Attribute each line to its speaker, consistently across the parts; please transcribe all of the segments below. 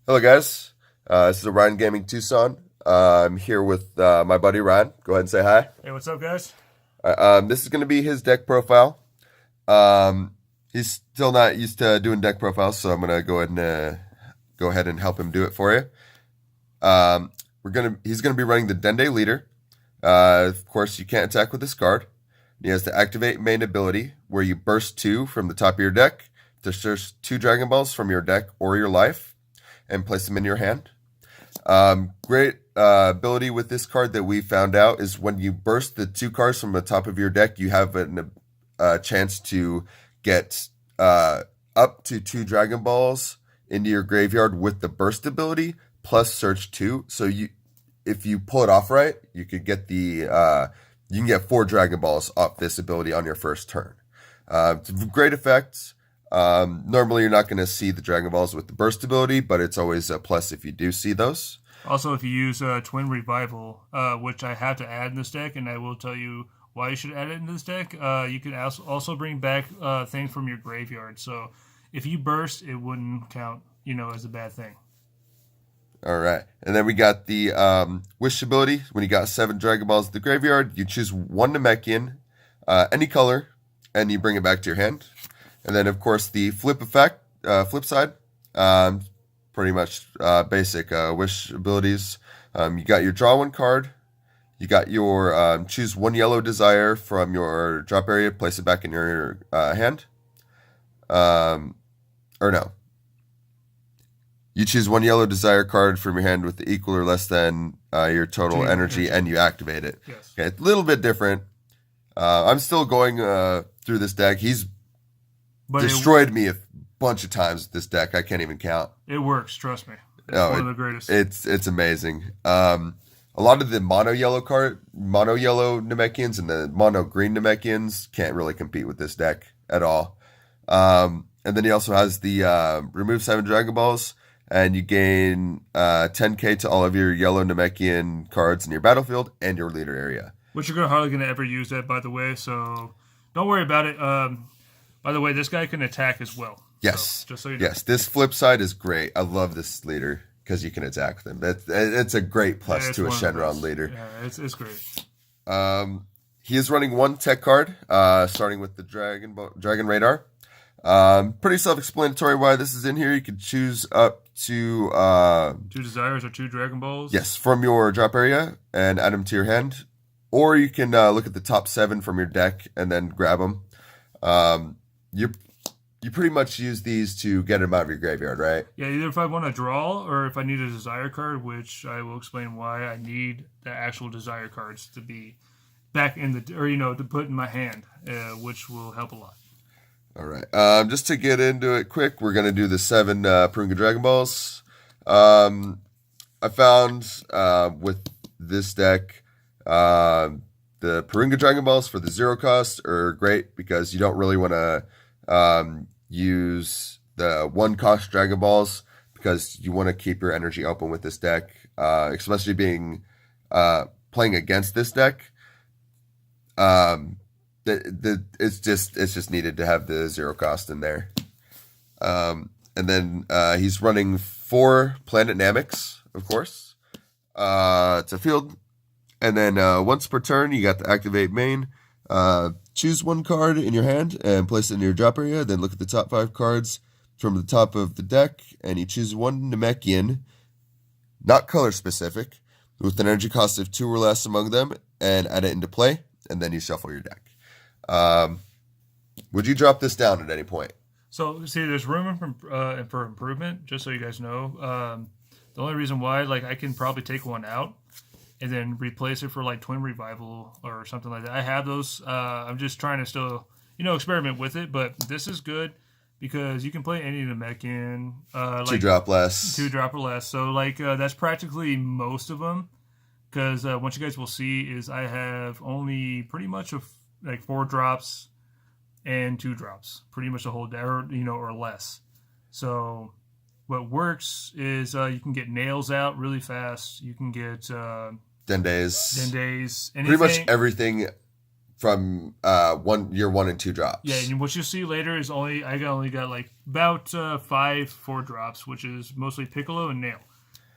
Speaker 1: Hello, guys. This is Ryan Gaming Tucson. I'm here with my buddy Ryan. Go ahead and say hi.
Speaker 2: Hey, what's up, guys?
Speaker 1: This is going to be his deck profile. He's still not used to doing deck profiles, so I'm going to go ahead and help him do it for you. He's gonna be running the Dende leader. Of course, you can't attack with this card. He has the activate main ability, where you burst two from the top of your deck to search two Dragon Balls from your deck or your life, and place them in your hand. Great ability with this card that we found out is when you burst the two cards from the top of your deck, you have a chance to get up to two Dragon Balls into your graveyard with the burst ability plus search two. So if you pull it off right, you could get you can get four Dragon Balls off this ability on your first turn. It's a great effect. Normally, you're not going to see the Dragon Balls with the burst ability, but it's always a plus if you do see those.
Speaker 2: Also, if you use Twin Revival, which I have to add in this deck, and I will tell you why you should add it in this deck, you can also bring back things from your graveyard. So if you burst, it wouldn't count, as a bad thing.
Speaker 1: All right. And then we got the Wish ability. When you got seven Dragon Balls in the graveyard, you choose one Namekian, any color, and you bring it back to your hand. And then, of course, the flip effect, flip side, pretty much basic Wish abilities. You got your draw one card. You got your choose one yellow desire from your drop area, place it back in your hand. Or no. You choose one yellow desire card from your hand with equal or less than your total energy, and you activate it.
Speaker 2: Yes.
Speaker 1: Okay, a little bit different. I'm still going through this deck. He's destroyed me a bunch of times with this deck. I can't even count.
Speaker 2: It works, trust me. It's one of the greatest.
Speaker 1: It's amazing. A lot of the mono yellow Namekians and the mono green Namekians can't really compete with this deck at all. And then he also has the remove 7 Dragon Balls, and you gain 10k to all of your yellow Namekian cards in your battlefield and your leader area.
Speaker 2: Which you're hardly going to ever use that, by the way, so don't worry about it. By the way, this guy can attack as well.
Speaker 1: Yes.
Speaker 2: So, just so you know.
Speaker 1: Yes, this flip side is great. I love this leader because you can attack them. It's a great plus to a Shenron leader.
Speaker 2: Yeah, it's great.
Speaker 1: He is running one tech card, starting with the Dragon Radar. Pretty self-explanatory why this is in here. You can choose up to
Speaker 2: 2 desires or 2 Dragon Balls.
Speaker 1: Yes, from your drop area and add them to your hand, or you can look at the top 7 from your deck and then grab them. You pretty much use these to get them out of your graveyard, right?
Speaker 2: Yeah, either if I want to draw or if I need a desire card, which I will explain why I need the actual desire cards to be back in to put in my hand, which will help a lot.
Speaker 1: All right. Just to get into it quick, we're going to do the 7 Purunga Dragon Balls. I found with this deck, the Purunga Dragon Balls for the 0 cost are great because you don't really want to use the 1 cost Dragon Balls because you want to keep your energy open with this deck, especially being playing against this deck. It's just needed to have the 0 cost in there. And then he's running 4 Planet Namekians, of course. It's a field. And then once per turn, you got the activate main. Choose 1 card in your hand and place it in your drop area. Then look at the top 5 cards from the top of the deck, and you choose 1 Namekian, not color specific, with an energy cost of 2 or less among them, and add it into play. And then you shuffle your deck. Would you drop this down at any point?
Speaker 2: So, see, there's room for improvement, just so you guys know. The only reason why, I can probably take one out and then replace it for, Twin Revival or something like that. I have those. I'm just trying to still, experiment with it. But this is good because you can play any Namekian.
Speaker 1: 2 drop less.
Speaker 2: 2 drop or less. So, that's practically most of them. Because what you guys will see is I have only pretty much 4 drops and 2 drops, pretty much the whole day, or less. So what works is you can get nails out really fast. You can get
Speaker 1: Dendays.
Speaker 2: anything.
Speaker 1: Pretty much everything from your 1 and 2 drops.
Speaker 2: Yeah, and what you'll see later is I only got like about 5 4 drops, which is mostly Piccolo and Nail,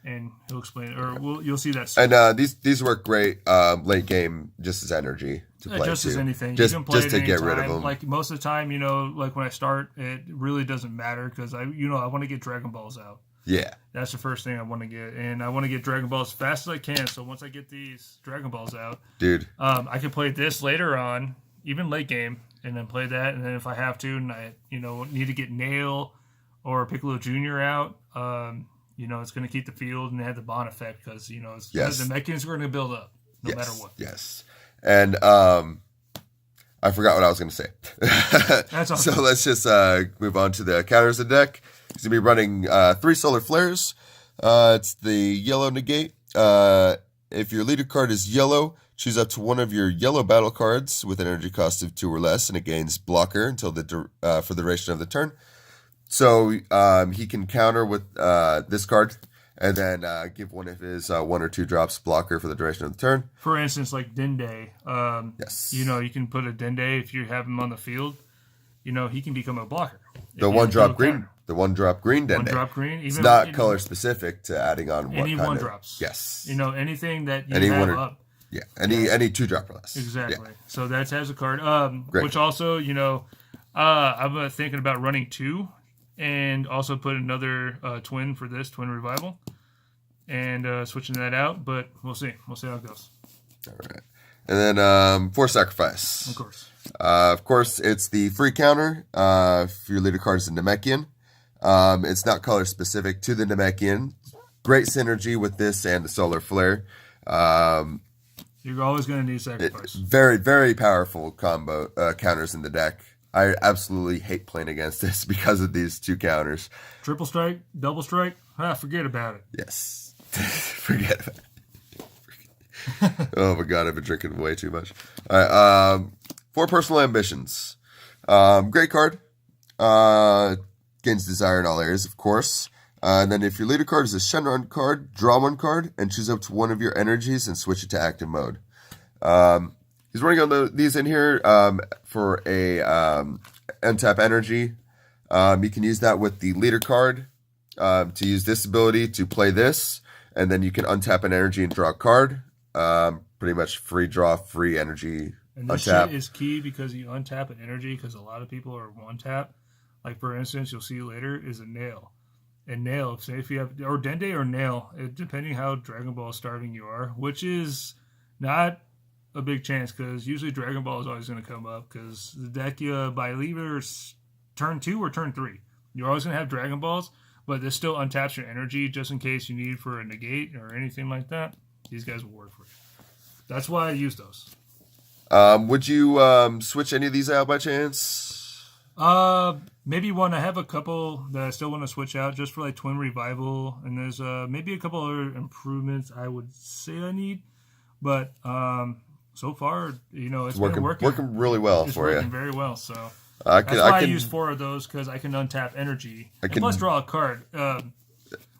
Speaker 2: and he'll explain it, or you'll see that soon.
Speaker 1: And these work great late game, just as energy to play
Speaker 2: just
Speaker 1: too.
Speaker 2: as anything,
Speaker 1: just
Speaker 2: you can play
Speaker 1: just to get rid of them.
Speaker 2: Like most of the time, like when I start, it really doesn't matter because I want to get Dragon Balls out.
Speaker 1: Yeah,
Speaker 2: that's the first thing I want to get, and I want to get Dragon Balls as fast as I can. So once I get these Dragon Balls out,
Speaker 1: dude,
Speaker 2: I can play this later on, even late game, and then play that. And then if I have to, and I need to get Nail or Piccolo Jr. out, it's going to keep the field and have the bond effect because the namekians are going to build up no matter what.
Speaker 1: Yes, and I forgot what I was going to say.
Speaker 2: That's awesome.
Speaker 1: So let's just move on to the counters of the deck. He's going to be running 3 Solar Flares. It's the yellow negate. If your leader card is yellow, choose up to one of your yellow battle cards with an energy cost of 2 or less, and it gains blocker until for the duration of the turn. So he can counter with this card, and then give one of his 1 or 2 drops blocker for the duration of the turn.
Speaker 2: For instance, like Dende.
Speaker 1: Yes.
Speaker 2: You can put a Dende if you have him on the field. He can become a blocker.
Speaker 1: The 1-drop green. Counter. The 1-drop green Dende.
Speaker 2: 1-drop green.
Speaker 1: It's not color specific to adding on
Speaker 2: any 1-drops.
Speaker 1: Yes.
Speaker 2: anything that you have up.
Speaker 1: Yeah. Any 2-drop or less.
Speaker 2: Exactly.
Speaker 1: Yeah.
Speaker 2: So that has a card. Which also, I'm thinking about running 2, and also put another twin for this twin revival, and switching that out. But we'll see. We'll see how it goes.
Speaker 1: All right. And then 4 sacrifice. Of course, it's the free counter. If your leader card is a Namekian. It's not color specific to the Namekian. Great synergy with this and the Solar Flare.
Speaker 2: You're always going to need sacrifice.
Speaker 1: Very, very powerful combo counters in the deck. I absolutely hate playing against this because of these 2 counters.
Speaker 2: Triple strike, double strike, forget about it.
Speaker 1: Yes. Forget about it. Oh my god, I've been drinking way too much. All right, 4 personal ambitions. Great card. Gains desire in all areas, of course. And then if your leader card is a Shenron card, draw 1 card and choose up to one of your energies and switch it to active mode. He's running on these in here for a untap energy. You can use that with the leader card to use this ability to play this, and then you can untap an energy and draw a card. Pretty much free draw, free energy.
Speaker 2: And this shit is key because you untap an energy because a lot of people are 1-tap. Like for instance, you'll see later is a Nail. And Nail, say if you have or Dende or Nail, depending how Dragon Ball starving you are, which is not a big chance because usually Dragon Ball is always going to come up because the deck by either turn 2 or turn 3. You're always going to have Dragon Balls, but this still untaps your energy just in case you need for a negate or anything like that. These guys will work for you. That's why I use those.
Speaker 1: Would you switch any of these out by chance?
Speaker 2: Maybe one. I have a couple that I still want to switch out just for like Twin Revival, and there's maybe a couple other improvements I would say I need, but so far it's been
Speaker 1: working really well for you.
Speaker 2: It's working very well. So that's why I use 4 of those because I can untap energy and plus draw a card.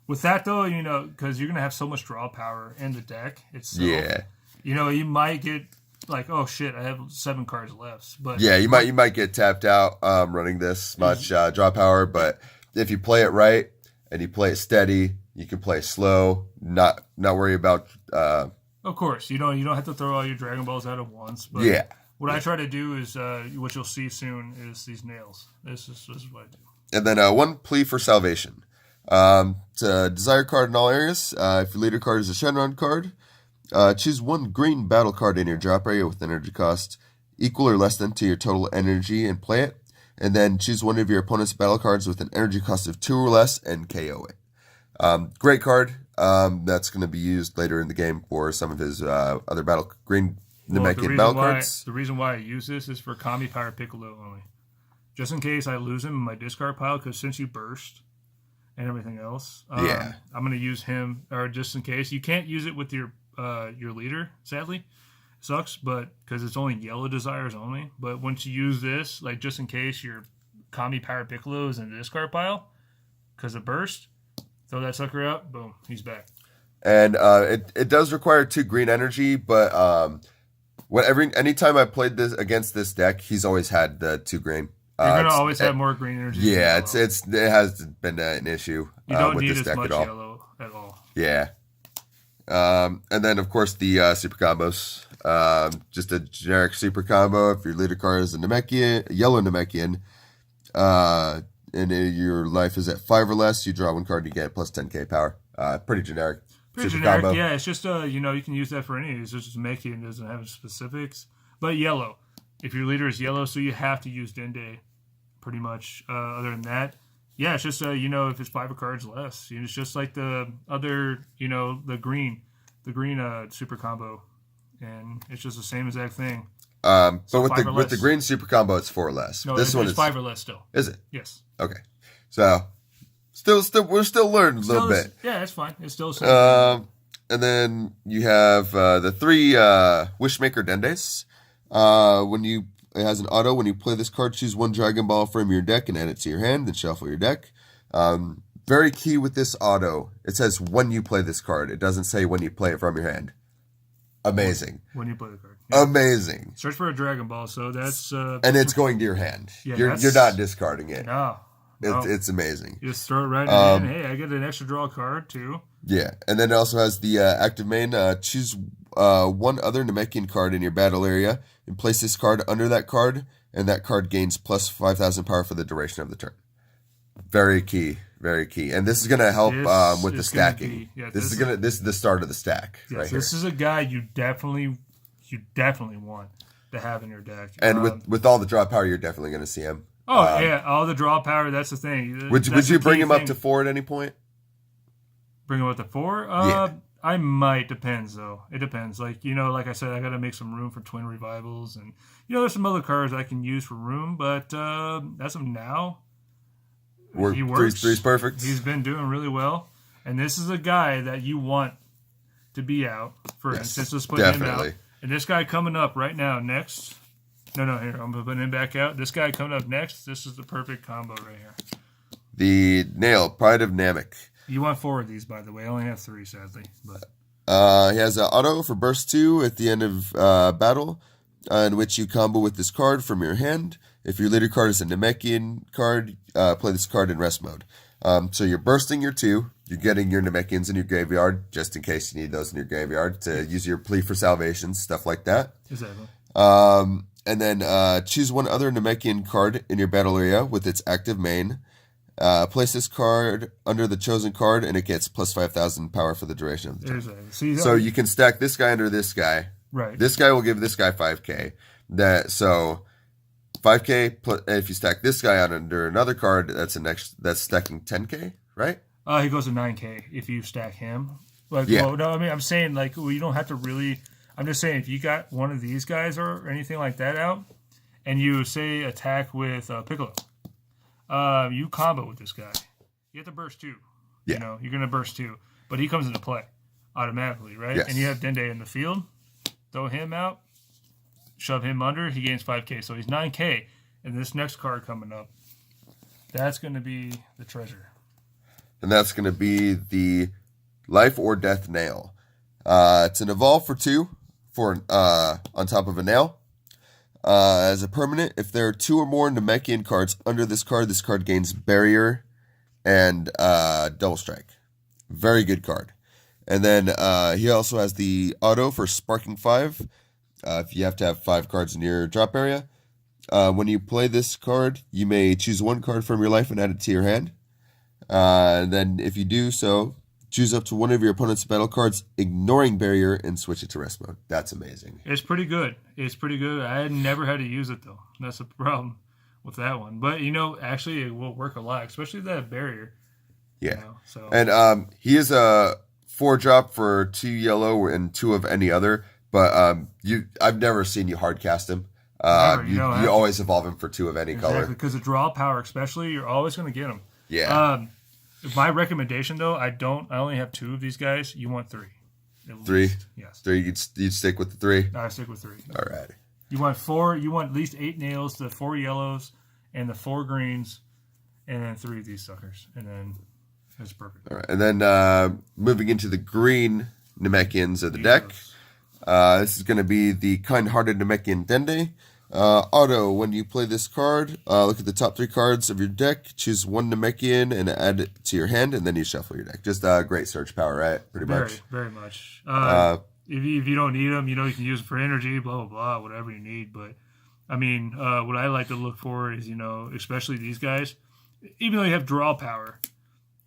Speaker 2: With that though, because you're gonna have so much draw power in the deck itself.
Speaker 1: Yeah.
Speaker 2: You might get like, oh shit, I have 7 cards left. But
Speaker 1: yeah, you might get tapped out running this much draw power. But if you play it right and you play it steady, you can play slow. Not worry about.
Speaker 2: Of course, you don't have to throw all your Dragon Balls out at once. But what I try to do is, what you'll see soon is these nails. This is what I do.
Speaker 1: And then 1 plea for salvation. It's a desire card in all areas. If your leader card is a Shenron card, choose 1 green battle card in your drop area with energy cost equal or less than to your total energy and play it. And then choose one of your opponent's battle cards with an energy cost of 2 or less and KO it. Great card. That's going to be used later in the game for some of his other green Namekian battle cards.
Speaker 2: The reason why I use this is for Kami Power Piccolo only. Just in case I lose him in my discard pile, because since you burst and everything else, I'm going to use him, or just in case. You can't use it with your leader, sadly. Sucks, but because it's only yellow desires only. But once you use this, like just in case your Kami Power Piccolo is in the discard pile, because of burst, throw that sucker out, boom, he's back.
Speaker 1: And it does require 2 green energy, but Anytime I played this against this deck, he's always had the 2 green.
Speaker 2: You're gonna always have more green energy.
Speaker 1: Yeah, it has been an issue
Speaker 2: you don't
Speaker 1: with
Speaker 2: need
Speaker 1: this
Speaker 2: as
Speaker 1: deck
Speaker 2: much
Speaker 1: at all.
Speaker 2: yellow at all.
Speaker 1: Yeah. And then of course the super combos. Just a generic super combo. If your leader card is a yellow Namekian, and your life is at 5 or less, you draw 1 card and you get plus 10k power. Pretty generic.
Speaker 2: Pretty
Speaker 1: super
Speaker 2: generic,
Speaker 1: combo.
Speaker 2: yeah. It's just you can use that for any. It's just Namekian doesn't have specifics, but yellow. If your leader is yellow, so you have to use Dende. Pretty much. Other than that, yeah, it's just if it's 5 cards less, it's just like the other, the green super combo, and it's just the same exact thing.
Speaker 1: But with the green super combo, it's 4 or less.
Speaker 2: No,
Speaker 1: this one
Speaker 2: is
Speaker 1: is
Speaker 2: 5 or less still.
Speaker 1: Is it?
Speaker 2: Yes.
Speaker 1: Okay. So we're still learning a little bit.
Speaker 2: Yeah, it's fine. It's still the same.
Speaker 1: And then you have the 3 Wishmaker Dendes. It has an auto. When you play this card, choose 1 Dragon Ball from your deck and add it to your hand, then shuffle your deck. Very key with this auto. It says when you play this card. It doesn't say when you play it from your hand. Amazing.
Speaker 2: When you play the card. Yeah.
Speaker 1: Amazing.
Speaker 2: Search for a Dragon Ball. So that's...
Speaker 1: and it's going to your hand.
Speaker 2: Yeah,
Speaker 1: you're not discarding it.
Speaker 2: No.
Speaker 1: It's amazing.
Speaker 2: You just throw it right in. Hey, I get an extra draw card too.
Speaker 1: Yeah, and then it also has the active main. Choose 1 other Namekian card in your battle area and place this card under that card, and that card gains plus 5,000 power for the duration of the turn. Very key, very key. And this is going to help with the stacking. This is the start of the stack.
Speaker 2: Yes,
Speaker 1: right here.
Speaker 2: This is a guy you definitely want to have in your deck.
Speaker 1: And with all the draw power, you're definitely going to see him.
Speaker 2: Oh yeah, all the draw power. That's the thing.
Speaker 1: Would you bring him up to 4 at any point?
Speaker 2: Bring him up to 4?
Speaker 1: Yeah.
Speaker 2: I might. Depends though. It depends. Like like I said, I got to make some room for twin revivals, and there's some other cards I can use for room. But as of now, he works.
Speaker 1: Three's perfect.
Speaker 2: He's been doing really well, and this is a guy that you want to be out. For instance, let's put him out. And this guy coming up right now next. No, here, I'm putting him back out. This guy coming up next, this is the perfect combo right here.
Speaker 1: The Nail, Pride of Namek.
Speaker 2: You want 4 of these, by the way. I only have 3, sadly. But
Speaker 1: he has an auto for burst 2 at the end of battle, in which you combo with this card from your hand. If your leader card is a Namekian card, play this card in rest mode. So you're bursting your 2. You're getting your Namekians in your graveyard, just in case you need those in your graveyard to use your plea for salvation, stuff like that.
Speaker 2: Exactly.
Speaker 1: And then choose 1 other Namekian card in your battle area with its active main. Place this card under the chosen card, and it gets plus 5,000 power for the duration of the turn.
Speaker 2: Exactly.
Speaker 1: So you can stack this guy under this guy.
Speaker 2: Right.
Speaker 1: This guy will give this guy 5k. So 5k. If you stack this guy out under another card, that's stacking 10k, right?
Speaker 2: He goes to 9k if you stack him. I'm saying you don't have to really. I'm just saying if you got one of these guys or anything like that out, and you say attack with Piccolo, you combo with this guy. You have to burst 2.
Speaker 1: Yeah.
Speaker 2: You're gonna burst 2, but he comes into play automatically, right?
Speaker 1: Yes.
Speaker 2: And you have Dende in the field. Throw him out, shove him under. He gains 5k, so he's 9k. And this next card coming up, that's going to be the treasure.
Speaker 1: And that's going to be the Life or Death Nail. It's an evolve for 2 on top of a nail. As a permanent, if there are 2 or more Namekian cards under this card gains barrier and double strike. Very good card. And then he also has the auto for sparking 5. If you have to have 5 cards in your drop area. When you play this card, you may choose 1 card from your life and add it to your hand. And then if you do so, choose up to one of your opponent's battle cards, ignoring barrier, and switch it to rest mode. That's amazing.
Speaker 2: It's pretty good. I had never had to use it, though. That's the problem with that one. But, actually it will work a lot, especially that barrier.
Speaker 1: Yeah.
Speaker 2: So.
Speaker 1: And he is a 4-drop for 2 yellow and 2 of any other. But I've never seen you hard cast him. You always evolve him for 2 of any color.
Speaker 2: Because of draw power, especially, you're always going to get him.
Speaker 1: Yeah.
Speaker 2: My recommendation, though, I only have 2 of these guys. You want 3.
Speaker 1: 3?
Speaker 2: Yes.
Speaker 1: 3. You'd stick with the 3?
Speaker 2: I stick with 3.
Speaker 1: All right.
Speaker 2: You want 4. You want at least 8 nails, the 4 yellows, and the 4 greens, and then 3 of these suckers, and then it's perfect.
Speaker 1: All right. And then moving into the green Namekians of the deck. This is going to be the kind-hearted Namekian Dende. Auto, when you play this card, look at the top 3 cards of your deck, choose one Namekian and add it to your hand, and then you shuffle your deck. Just great search power, right? Pretty much.
Speaker 2: Very much. If you don't need them, you can use them for energy, blah, blah, blah, whatever you need. But, I mean, what I like to look for is, especially these guys, even though you have draw power,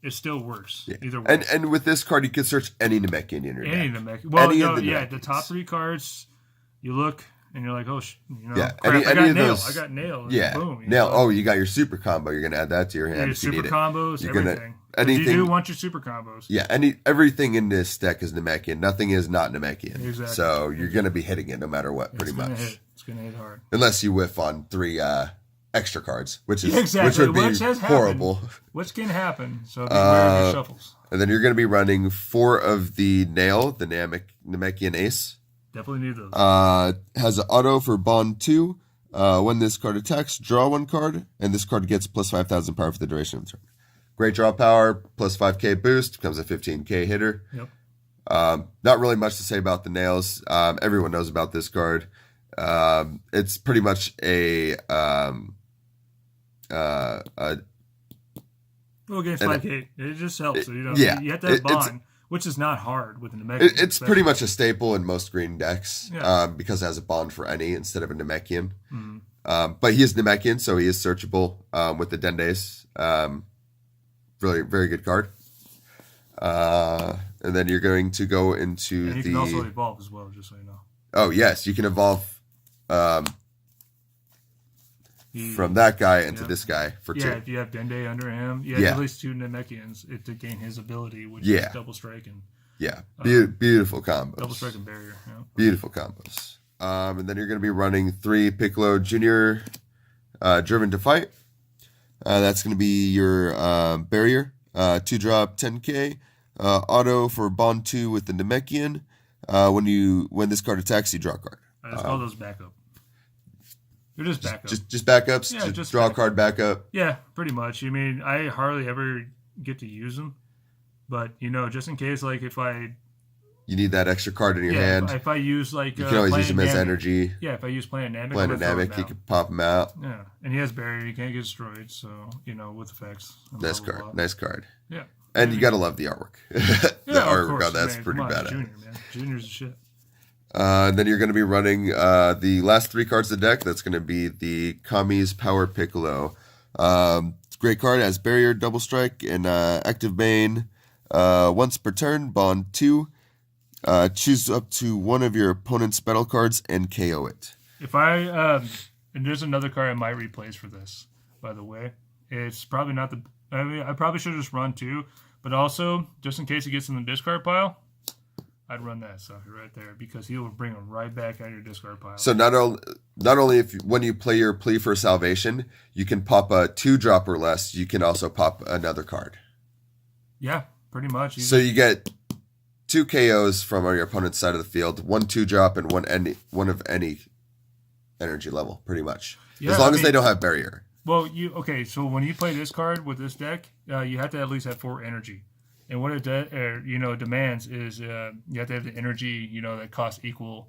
Speaker 2: it still works. Yeah. Either way.
Speaker 1: And with this card, you can search any Namekian in your deck.
Speaker 2: Any Namekian. Well, the top 3 cards, you look, and you're like, oh,
Speaker 1: yeah.
Speaker 2: Crap,
Speaker 1: any
Speaker 2: of
Speaker 1: nail.
Speaker 2: I got nail.
Speaker 1: Yeah.
Speaker 2: Boom.
Speaker 1: Nail. Oh, you got your super combo. You're going to add that to your hand if you need it.
Speaker 2: Super combos,
Speaker 1: you're
Speaker 2: everything.
Speaker 1: Anything,
Speaker 2: you do want your super combos.
Speaker 1: Yeah, everything in this deck is Namekian. Nothing is not Namekian.
Speaker 2: Exactly.
Speaker 1: So you're going to be hitting it no matter what, pretty much.
Speaker 2: It's going to hit hard.
Speaker 1: Unless you whiff on 3 extra cards, which would be
Speaker 2: has
Speaker 1: horrible.
Speaker 2: Which can happen. So be aware of your shuffles.
Speaker 1: And then you're going to be running 4 of the Nail, the Namekian Ace.
Speaker 2: Definitely need those.
Speaker 1: Has an auto for Bond 2. When this card attacks, draw 1 card, and this card gets plus 5,000 power for the duration of the turn. Great draw power, plus 5k boost, becomes a 15k hitter.
Speaker 2: Yep.
Speaker 1: Not really much to say about the Nails. Everyone knows about this card. It's pretty much a
Speaker 2: against 5k, it just helps. So, you have to have Bond. Which is not hard with a Namekian.
Speaker 1: It's pretty much a staple in most green decks because it has a bond for any instead of a Namekian.
Speaker 2: Mm-hmm.
Speaker 1: But he is Namekian, so he is searchable with the Dendes. Really, very good card. And then you're going to go into
Speaker 2: and you can also evolve as well, just so you know.
Speaker 1: Oh, yes. You can evolve from that guy into this guy for 2.
Speaker 2: Yeah, if you have Dende under him, you have at least 2 Namekians to gain his ability, which is double strike and
Speaker 1: beautiful combos.
Speaker 2: Double strike and barrier. Yeah.
Speaker 1: Beautiful combos. And then you're going to be running 3 Piccolo Junior Driven to Fight. That's going to be your barrier. 2-drop 10k. Auto for Bond 2 with the Namekian. When this card attacks, you draw a card.
Speaker 2: Let's call those backup. They're just backup.
Speaker 1: Just backups? Yeah, just draw a card backup? Yeah,
Speaker 2: pretty much. I mean, I hardly ever get to use them. But, just in case, like, if I...
Speaker 1: You need that extra card in your hand.
Speaker 2: If I use, like...
Speaker 1: You can always use him as energy.
Speaker 2: Yeah, if I use Planet
Speaker 1: Namek, you can pop him out.
Speaker 2: Yeah, and he has barrier. You can't get destroyed, so, with effects.
Speaker 1: Nice card. Nice card.
Speaker 2: Yeah.
Speaker 1: And you got to love the artwork. The artwork on that's pretty badass.
Speaker 2: Junior, man. Junior's a shit.
Speaker 1: And then you're going to be running the last 3 cards of the deck. That's going to be the Kami's Power Piccolo. Great card. It has Barrier, Double Strike, and Active Bane. Once per turn, Bond 2. Choose up to one of your opponent's battle cards and KO it.
Speaker 2: If and there's another card I might replace for this, by the way. It's probably not the... I mean, I probably should just run 2, but also, just in case it gets in the discard pile... I'd run that sucker right there because he will bring him right back out of your discard pile.
Speaker 1: So not only when you play your Plea for Salvation, you can pop a 2-drop or less. You can also pop another card.
Speaker 2: Yeah, pretty much.
Speaker 1: So you get 2 KOs from your opponent's side of the field, 1 2-drop and one of any energy level, pretty much. Yeah, as long as they don't have barrier.
Speaker 2: Well, so when you play this card with this deck, you have to at least have 4 energy. And what it demands is you have to have the energy, that costs equal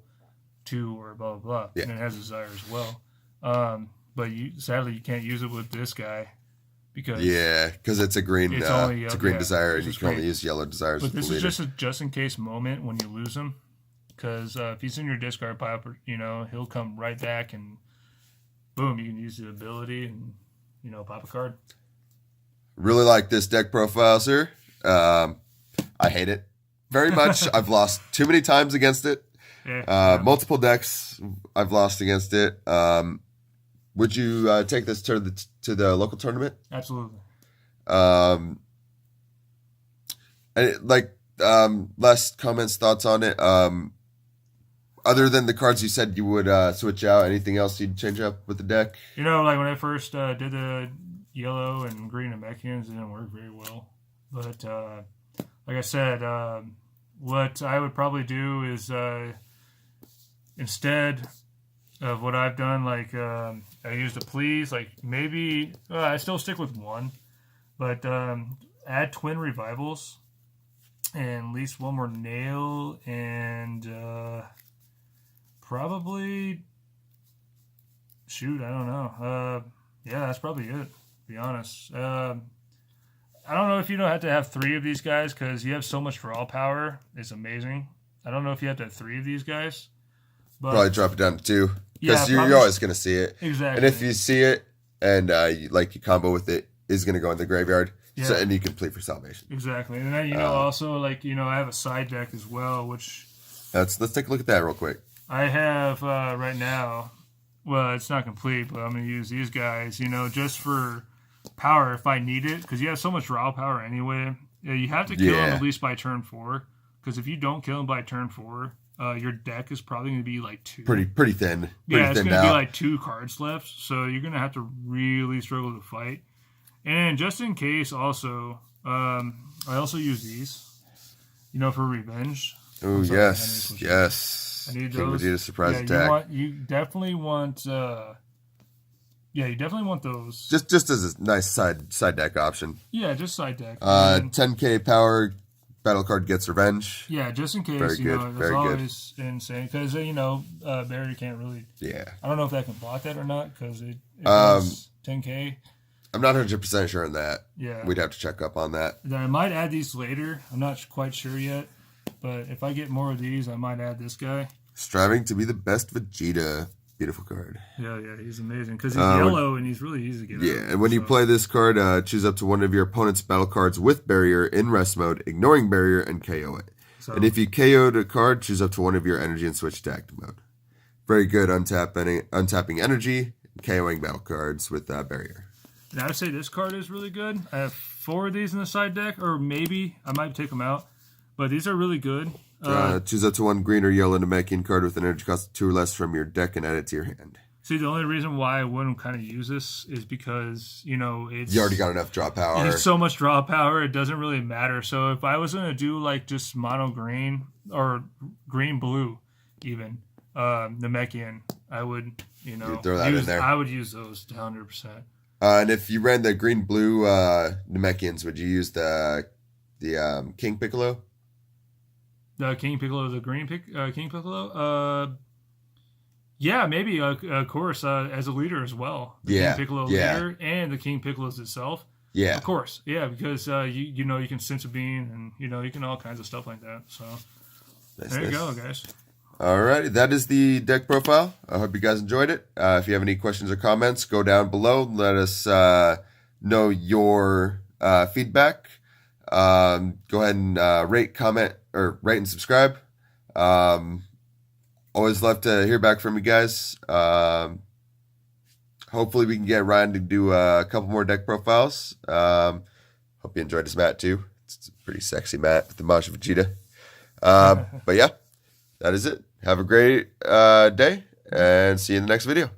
Speaker 2: to or blah, blah, blah. Yeah. And it has desire as well. But sadly, you can't use it with this guy because... Yeah,
Speaker 1: because it's a green desire, and you can only use yellow desires.
Speaker 2: But this is just a just-in-case moment when you lose him. Because if he's in your discard pile, he'll come right back and boom, you can use the ability and, pop a card.
Speaker 1: Really like this deck profile, sir. I hate it very much. I've lost too many times against it. Multiple decks I've lost against it. Would you take this to the local tournament?
Speaker 2: Absolutely.
Speaker 1: Last comments, thoughts on it. Other than the cards you said you would switch out, anything else you'd change up with the deck?
Speaker 2: Like when I first did the yellow and green namekians, it didn't work very well. But like I said, what I would probably do is instead of what I've done, like I used a please, like maybe I still stick with 1, but add twin revivals and at least 1 more nail and probably. Shoot, I don't know. Yeah, that's probably it. To be honest. I don't know if you don't have to have 3 of these guys because you have so much raw power. It's amazing. I don't know if you have to have 3 of these guys. But
Speaker 1: Probably drop it down to 2 because
Speaker 2: Yeah,
Speaker 1: you're always going to see it.
Speaker 2: exactly.
Speaker 1: And if you see it and you combo with it, is going to go in the graveyard.
Speaker 2: Yeah.
Speaker 1: So, and you complete for salvation.
Speaker 2: Exactly. And then, also, like, I have a side deck as well, which
Speaker 1: Let's take a look at that real quick.
Speaker 2: I have right now. Well, it's not complete, but I'm going to use these guys, just for power if I need it. Because you have so much raw power anyway. You have to kill him at least by turn 4. Because if you don't kill him by turn 4, your deck is probably going to be like 2.
Speaker 1: Pretty thin.
Speaker 2: Yeah, it's
Speaker 1: thin
Speaker 2: going to be
Speaker 1: now.
Speaker 2: like 2 cards left. So you're going to have to really struggle to fight. And just in case, also, I also use these, for revenge.
Speaker 1: Oh, yes.
Speaker 2: I need
Speaker 1: King
Speaker 2: those.
Speaker 1: Vegeta surprise attack.
Speaker 2: You definitely want. You definitely want those.
Speaker 1: Just as a nice side deck option.
Speaker 2: Yeah, just side deck.
Speaker 1: 10k power, battle card gets revenge.
Speaker 2: Yeah, just in case.
Speaker 1: Very good,
Speaker 2: That's
Speaker 1: very
Speaker 2: always insane because Barry can't really.
Speaker 1: Yeah.
Speaker 2: I don't know if that can block that or not because it was 10k.
Speaker 1: I'm not 100% sure on that.
Speaker 2: Yeah.
Speaker 1: We'd have to check up on that.
Speaker 2: Then I might add these later. I'm not quite sure yet. But if I get more of these, I might add this guy.
Speaker 1: Striving to be the best Vegeta. Beautiful card.
Speaker 2: Yeah, he's amazing. Because he's yellow and he's really easy to get out.
Speaker 1: And when you play this card, choose up to one of your opponent's battle cards with barrier in rest mode, ignoring barrier, and KO it.
Speaker 2: So,
Speaker 1: and if you KO'd a card, choose up to one of your energy and switch to active mode. Very good untapping energy, KOing battle cards with barrier.
Speaker 2: and I would say this card is really good. I have 4 of these in the side deck, or maybe I might take them out. But these are really good.
Speaker 1: Choose up to one green or yellow namekian card with an energy cost of 2 or less from your deck and add it to your hand.
Speaker 2: See, the only reason why I wouldn't kind of use this is because, it's...
Speaker 1: You already got enough draw power.
Speaker 2: It's so much draw power, it doesn't really matter. So if I was going to do, like, just mono green, or green-blue, even, namekian, I would,
Speaker 1: You'd throw that in there.
Speaker 2: I would use those 100%.
Speaker 1: And if you ran the green-blue namekians, would you use the King Piccolo?
Speaker 2: The King Piccolo, the green King Piccolo? Yeah, maybe, of course, as a leader as well. The King Piccolo leader and the King Piccolos itself.
Speaker 1: Yeah.
Speaker 2: Of course. Yeah, because, you can sense a bean and, you can all kinds of stuff like that. So, there you go, guys.
Speaker 1: Alrighty, that is the deck profile. I hope you guys enjoyed it. If you have any questions or comments, go down below. Let us know your feedback. Go ahead and rate, comment, or rate and subscribe. Always love to hear back from you guys. Hopefully we can get Ryan to do a couple more deck profiles. Hope you enjoyed this mat too. It's a pretty sexy mat with the Masha Vegeta. But yeah, that is it. Have a great day and see you in the next video.